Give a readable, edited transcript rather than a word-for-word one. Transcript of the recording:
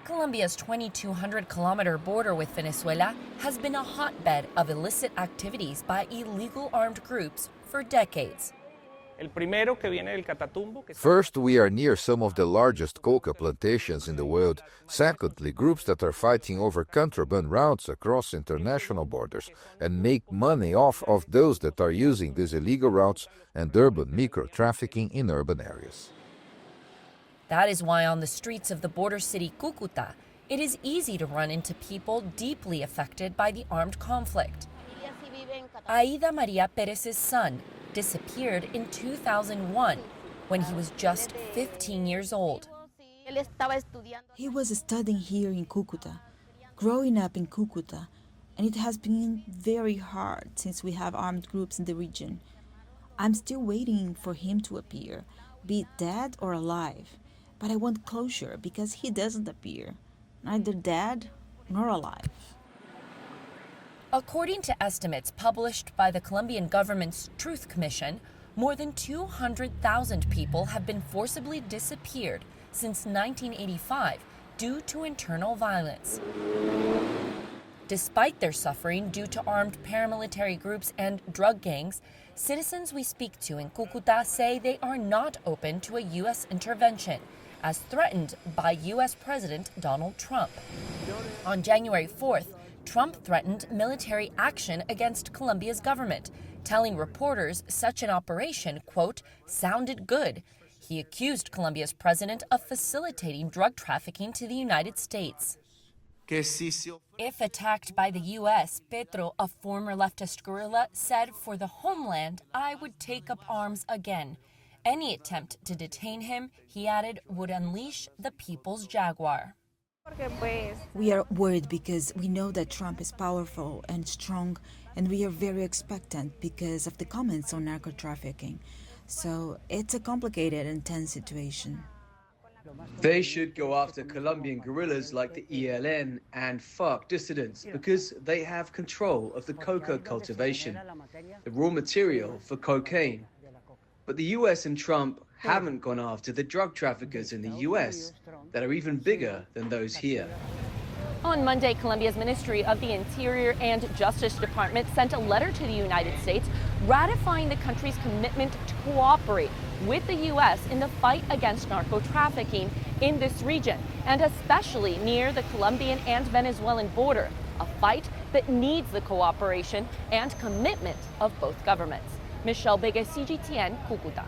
Colombia's 2,200-kilometer border with Venezuela has been a hotbed of illicit activities by illegal armed groups for decades. First, we are near some of the largest coca plantations in the world. Secondly, groups that are fighting over contraband routes across international borders and make money off of those that are using these illegal routes, and urban micro-trafficking in urban areas. That is why on the streets of the border city Cúcuta, it is easy to run into people deeply affected by the armed conflict. Aida Maria Perez's son disappeared in 2001 when he was just 15 years old. He was studying here in Cúcuta, growing up in Cúcuta, and it has been very hard since we have armed groups in the region. I'm still waiting for him to appear, be it dead or alive. But I want closure because he doesn't appear, neither dead nor alive. According to estimates published by the Colombian government's Truth Commission, more than 200,000 people have been forcibly disappeared since 1985 due to internal violence. Despite their suffering due to armed paramilitary groups and drug gangs, citizens we speak to in Cúcuta say they are not open to a U.S. intervention, as threatened by U.S. President Donald Trump. On January 4th, Trump threatened military action against Colombia's government, telling reporters such an operation, quote, sounded good. He accused Colombia's president of facilitating drug trafficking to the United States. If attacked by the U.S., Petro, a former leftist guerrilla, said, for the homeland, I would take up arms again. Any attempt to detain him, he added, would unleash the people's jaguar. We are worried because we know that Trump is powerful and strong, and we are very expectant because of the comments on narcotrafficking. So it's a complicated and tense situation. They should go after Colombian guerrillas like the ELN and FARC dissidents because they have control of the coca cultivation, the raw material for cocaine. But the US and Trump haven't gone after the drug traffickers in the US that are even bigger than those here. On Monday, Colombia's Ministry of the Interior and Justice Department sent a letter to the United States ratifying the country's commitment to cooperate with the U.S. in the fight against narco-trafficking in this region, and especially near the Colombian and Venezuelan border, a fight that needs the cooperation and commitment of both governments. Begue, CGTN, Cúcuta.